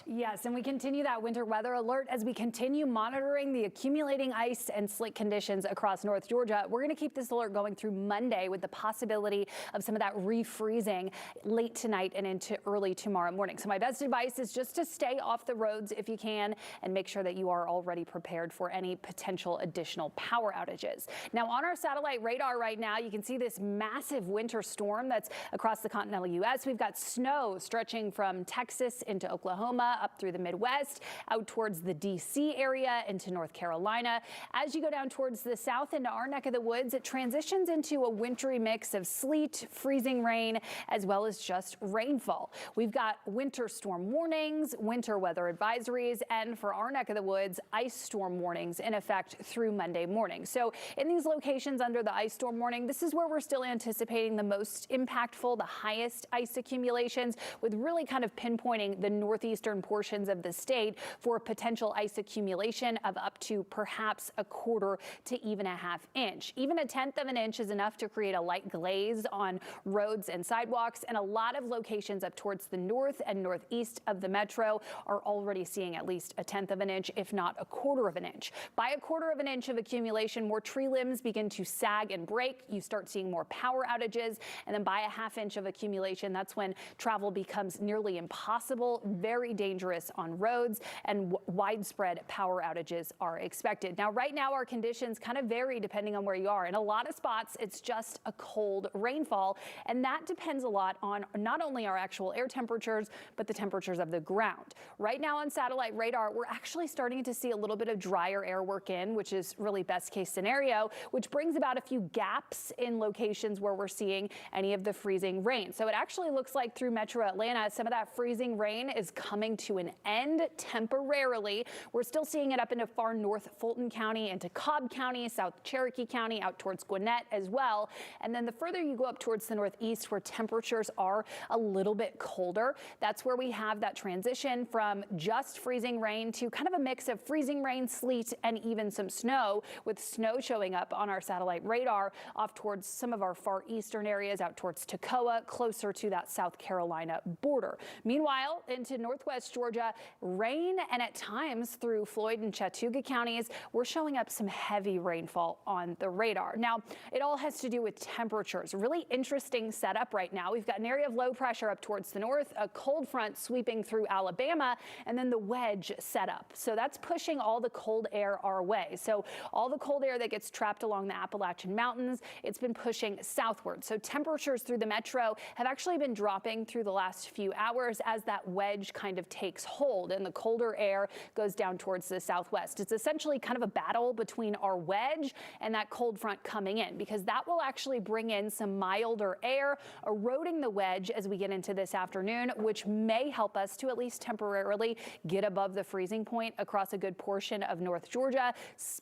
Yes, and we continue that winter weather alert as we continue monitoring the accumulating ice and slick conditions across North Georgia. We're going to keep this alert going through Monday with the possibility of some of that refreezing late tonight and into early tomorrow morning. So my best advice is just to stay off the roads if you can and make sure that you are already prepared for any potential additional power outages. Now on our satellite radar right now, you can see this massive winter storm that's across the continental U.S. We've got snow stretching from Texas into Oklahoma, up through the Midwest, out towards the D.C. area, into North Carolina. As you go down towards the south into our neck of the woods, it transitions into a wintry mix of sleet, freezing rain, as well as just rainfall. We've got winter storm warnings, winter weather advisories, and for our neck of the woods, ice storm warnings in effect through Monday morning. So in these locations under the ice storm warning, this is where we're still anticipating the most impactful, the highest ice accumulations, with really kind of pinpointing the northeastern portions of the state for potential ice accumulation of up to perhaps a quarter to even a half inch. Even 1/10 of an inch is enough to create a light glaze on roads and sidewalks, and a lot of locations up towards the north and northeast of the metro are already seeing at least 1/10 of an inch, if not a quarter of an inch. By a quarter of an inch of accumulation, more tree limbs begin to sag and break. You start seeing more power outages, and then by a half inch of accumulation, that's when travel becomes nearly impossible, very dangerous on roads, and widespread power outages are expected. Now, right now, our conditions kind of vary depending on where you are. In a lot of spots, it's just a cold rainfall, and that depends a lot on not only our actual air temperatures, but the temperatures of the ground. Right now on satellite radar, we're actually starting to see a little bit of drier air work in, which is really best case scenario, which brings about a few gaps in locations where we're seeing any of the freezing rain. So it actually looks like through Metro Atlanta, some of that freezing rain is coming to an end temporarily. We're still seeing it up into far north Fulton County, into Cobb County, South Cherokee County, out towards Gwinnett as well. And then the further you go up towards the northeast, where temperatures are a little bit colder, that's where we have that transition from just freezing rain to kind of a mix of freezing rain, sleet, and even some snow, with snow showing up on our satellite radar off towards some of our far eastern areas, out towards Toccoa, closer to that South Carolina border. Meanwhile, into northwest Georgia, rain, and at times through Floyd and Chattooga counties, we're showing up some heavy rainfall on the radar. Now, it all has to do with temperatures. Really interesting setup right now. We've got an area of low pressure up towards the north, a cold front sweeping through Alabama, and then the wedge set up. So that's pushing all the cold air our way. So all the cold air that gets trapped along the Appalachian Mountains, it's been pushing southward. So temperatures through the metro have actually been dropping through the last few hours as that wedge kind of takes hold and the colder air goes down towards the southwest. It's essentially kind of a battle between our wedge and that cold front coming in, because that will actually bring in some milder air, eroding the wedge as we get into this afternoon, which may help us to at least temporarily get above the freezing point across a good portion of North Georgia,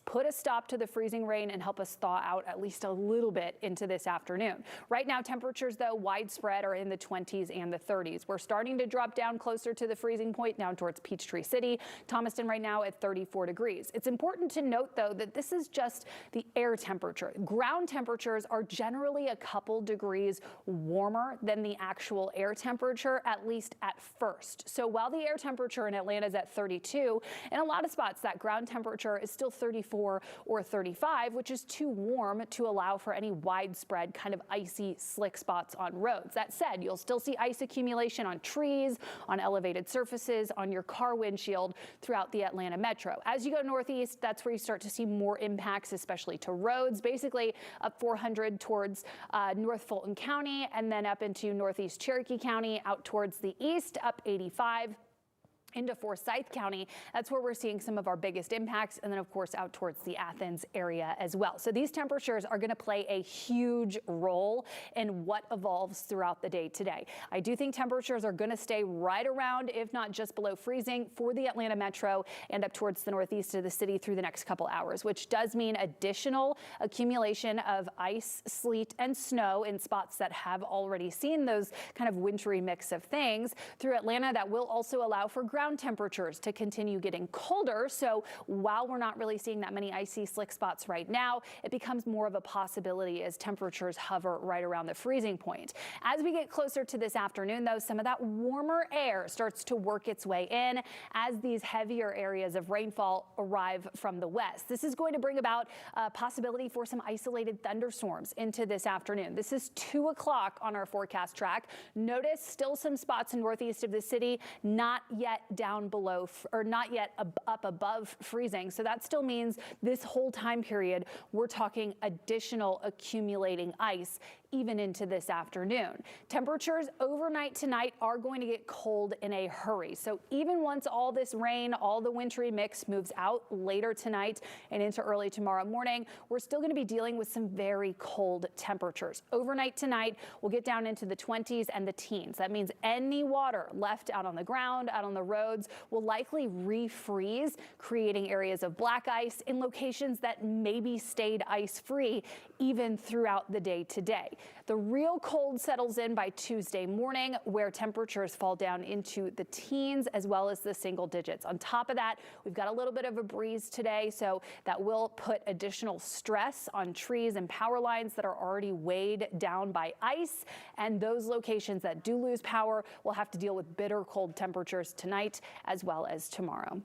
put a stop to the freezing rain, and help us thaw out at least a little bit into this afternoon. Right now, temperatures, though, widespread are in the 20s and the 30s. We're starting to drop down closer to the freezing point, down towards Peachtree City. Thomaston right now at 34 degrees. It's important to note, though, that this is just the air temperature. Ground temperatures are generally a couple degrees warmer than the actual air temperature, at least at first. So while the air temperature in Atlanta is at 32, in a lot of spots that ground temperature is still 34 or 35, which is too warm to allow for any widespread kind of icy slick spots on roads. That said, you'll still see ice accumulation on trees, on elevated surfaces, on your car windshield throughout the Atlanta metro. As you go northeast, that's where you start to see more impacts, especially to roads, basically up 400 towards North Fulton County, and then up into northeast Cherokee County, out towards the east, up 85. Into Forsyth County. That's where we're seeing some of our biggest impacts, and then of course out towards the Athens area as well. So these temperatures are going to play a huge role in what evolves throughout the day today. I do think temperatures are going to stay right around, if not just below freezing, for the Atlanta metro and up towards the northeast of the city through the next couple hours, which does mean additional accumulation of ice, sleet, and snow in spots that have already seen those kind of wintry mix of things. Through Atlanta, that will also allow for ground ground temperatures to continue getting colder. So while we're not really seeing that many icy slick spots right now, it becomes more of a possibility as temperatures hover right around the freezing point. As we get closer to this afternoon, though, some of that warmer air starts to work its way in as these heavier areas of rainfall arrive from the west. This is going to bring about a possibility for some isolated thunderstorms into this afternoon. This is 2 o'clock on our forecast track. Notice still some spots in northeast of the city, not yet down below or not yet up above freezing. So that still means this whole time period, we're talking additional accumulating ice even into this afternoon. Temperatures overnight tonight are going to get cold in a hurry. So even once all this rain, all the wintry mix moves out later tonight and into early tomorrow morning, we're still going to be dealing with some very cold temperatures. Overnight tonight, we'll get down into the 20s and the teens. That means any water left out on the ground, out on the roads, will likely refreeze, creating areas of black ice in locations that maybe stayed ice-free even throughout the day today. The real cold settles in by Tuesday morning, where temperatures fall down into the teens as well as the single digits. On top of that, we've got a little bit of a breeze today, so that will put additional stress on trees and power lines that are already weighed down by ice. And those locations that do lose power will have to deal with bitter cold temperatures tonight as well as tomorrow.